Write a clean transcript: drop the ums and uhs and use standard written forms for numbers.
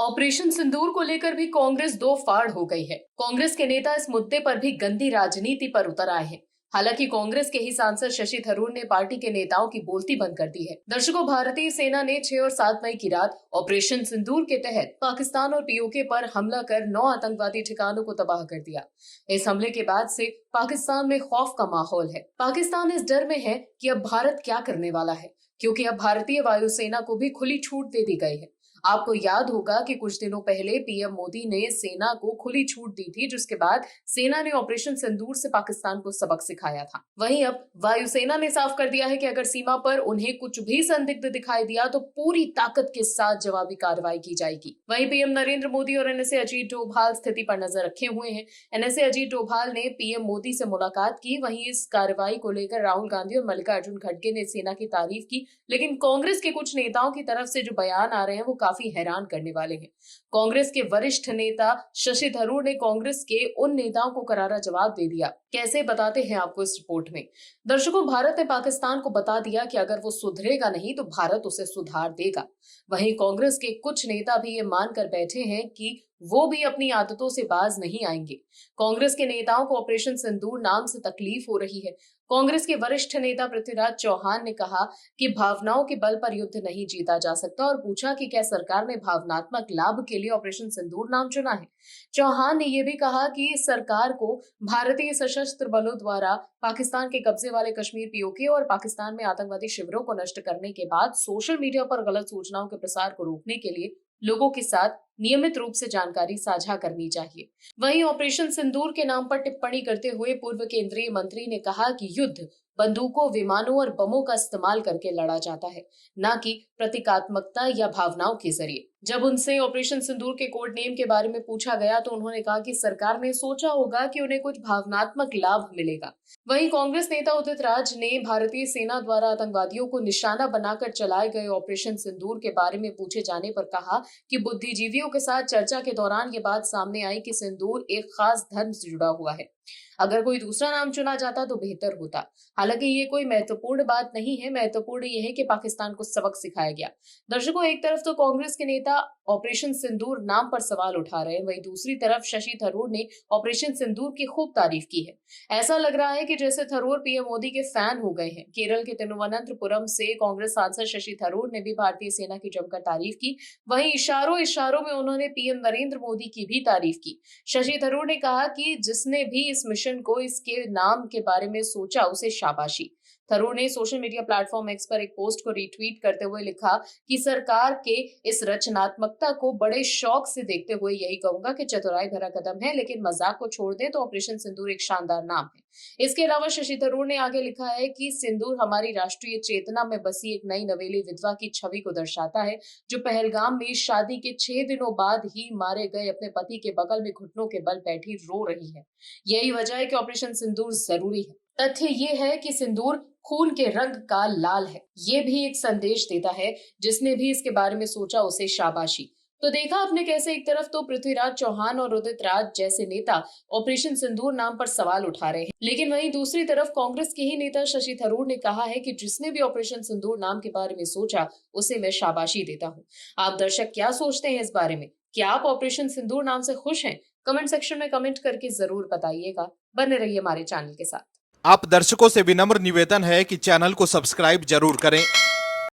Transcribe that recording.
Operation सिंदूर को लेकर भी कांग्रेस दो फाड़ हो गई है। कांग्रेस के नेता इस मुद्दे पर भी गंदी राजनीति पर उतर आए हैं। हालांकि कांग्रेस के ही सांसद शशि थरूर ने पार्टी के नेताओं की बोलती बंद कर दी है। दर्शकों, भारतीय सेना ने 6 और 7 मई की रात ऑपरेशन सिंदूर के तहत पाकिस्तान और पीओके पर हमला कर 9 आतंकवादी ठिकानों को तबाह कर दिया। इस हमले के बाद से पाकिस्तान में खौफ का माहौल है। पाकिस्तान इस डर में है कि अब भारत क्या करने वाला है, क्योंकि अब भारतीय वायुसेना को भी खुली छूट दे दी गई है। आपको याद होगा कि कुछ दिनों पहले पीएम मोदी ने सेना को खुली छूट दी थी, जिसके बाद सेना ने ऑपरेशन सिंदूर से पाकिस्तान को सबक सिखाया था। वहीं अब वायुसेना ने साफ कर दिया है कि अगर सीमा पर उन्हें कुछ भी संदिग्ध दिखाई दिया तो पूरी ताकत के साथ जवाबी कार्रवाई की जाएगी। वहीं पीएम नरेंद्र मोदी और एनएसए अजीत डोभाल स्थिति पर नजर रखे हुए हैं। एनएसए अजीत डोभाल ने पीएम मोदी से मुलाकात की। वहीं इस कार्रवाई को लेकर राहुल गांधी और मल्लिकार्जुन खड़गे ने सेना की तारीफ की, लेकिन कांग्रेस के कुछ नेताओं की तरफ से जो बयान आ रहे हैं वो काफी हैरान करने वाले हैं। कांग्रेस के वरिष्ठ नेता शशि थरूर ने कांग्रेस के उन नेताओं को करारा जवाब दे दिया। कैसे, बताते हैं आपको इस रिपोर्ट में। दर्शकों, भारत ने पाकिस्तान को बता दिया कि अगर वो सुधरेगा नहीं तो भारत उसे सुधार देगा। वहीं कांग्रेस के कुछ नेता भी ये मानकर बैठे हैं कि वो भी अपनी आदतों से बाज नहीं आएंगे। कांग्रेस के नेताओं को ऑपरेशन सिंदूर नाम से तकलीफ हो रही है। कांग्रेस के वरिष्ठ नेता पृथ्वीराज चौहान ने कहा कि भावनाओं के बल पर युद्ध नहीं जीता जा सकता और पूछा कि क्या सरकार ने भावनात्मक लाभ के लिए ऑपरेशन सिंदूर नाम चुना है। चौहान ने यह भी कहा कि सरकार को भारतीय सशस्त्र बलों द्वारा पाकिस्तान के कब्जे वाले कश्मीर पीओके और पाकिस्तान में आतंकवादी शिविरों को नष्ट करने के बाद सोशल मीडिया पर गलत सूचनाओं के प्रसार को रोकने के लिए लोगों के साथ नियमित रूप से जानकारी साझा करनी चाहिए। वहीं ऑपरेशन सिंदूर के नाम पर टिप्पणी करते हुए पूर्व केंद्रीय मंत्री ने कहा कि युद्ध बंदूकों, विमानों और बमों का इस्तेमाल करके लड़ा जाता है, न कि प्रतीकात्मकता या भावनाओं के जरिए। जब उनसे ऑपरेशन सिंदूर के कोड नेम के बारे में पूछा गया तो उन्होंने कहा कि सरकार ने सोचा होगा कि उन्हें कुछ भावनात्मक लाभ मिलेगा। वहीं कांग्रेस नेता उदित राज ने भारतीय सेना द्वारा आतंकवादियों को निशाना बनाकर चलाए गए ऑपरेशन सिंदूर के बारे में पूछे जाने पर कहा कि बुद्धिजीवियों के साथ चर्चा के दौरान ये बात सामने आई कि सिंदूर एक खास धर्म से जुड़ा हुआ है। अगर कोई दूसरा नाम चुना जाता तो बेहतर होता। हालांकि ये कोई महत्वपूर्ण बात नहीं है। महत्वपूर्ण यह है कि पाकिस्तान को सबक सिखाया गया। दर्शकों, एक तरफ तो कांग्रेस के नेता ऑपरेशन सिंदूर नाम पर सवाल उठा रहे हैं, वहीं दूसरी तरफ शशि थरूर ने ऑपरेशन सिंदूर की खूब तारीफ की है। ऐसा लग रहा है कि जैसे थरूर पीएम मोदी के फैन हो गए हैं। केरल के तिरुवनंतपुरम से कांग्रेस सांसद शशि थरूर ने भी भारतीय सेना की जमकर तारीफ की। वहीं इशारों इशारों में उन्होंने पीएम नरेंद्र मोदी की भी तारीफ की। शशि थरूर ने कहा कि जिसने भी इस मिशन को इसके नाम के बारे में सोचा उसे शाबाशी। थरूर ने सोशल मीडिया प्लेटफॉर्म एक्स पर एक पोस्ट को रीट्वीट करते हुए लिखा कि सरकार के इस रचनात्मकता को बड़े शौक से देखते हुए यही कहूंगा कि चतुराई भरा कदम है, लेकिन मजाक को छोड़ दें तो ऑपरेशन सिंदूर एक शानदार नाम है। इसके अलावा शशि थरूर ने आगे लिखा है कि सिंदूर हमारी राष्ट्रीय चेतना में बसी एक नई नवेली विधवा की छवि को दर्शाता है, जो पहलगाम में शादी के 6 दिनों बाद ही मारे गए अपने पति के बगल में घुटनों के बल बैठी रो रही है। यही वजह है कि ऑपरेशन सिंदूर जरूरी है। तथ्य ये है कि सिंदूर खून के रंग का लाल है। ये भी एक संदेश देता है। जिसने भी इसके बारे में सोचा उसे शाबाशी। तो देखा आपने कैसे एक तरफ तो पृथ्वीराज चौहान और उदित राज जैसे नेता ऑपरेशन सिंदूर नाम पर सवाल उठा रहे हैं, लेकिन वहीं दूसरी तरफ कांग्रेस के ही नेता शशि थरूर ने कहा है कि जिसने भी ऑपरेशन सिंदूर नाम के बारे में सोचा उसे मैं शाबाशी देता हूँ। आप दर्शक क्या सोचते हैं इस बारे में? क्या आप ऑपरेशन सिंदूर नाम से खुश हैं? कमेंट सेक्शन में कमेंट करके जरूर बताइएगा। बने रहिए हमारे चैनल के साथ। आप दर्शकों से विनम्र निवेदन है कि चैनल को सब्सक्राइब जरूर करें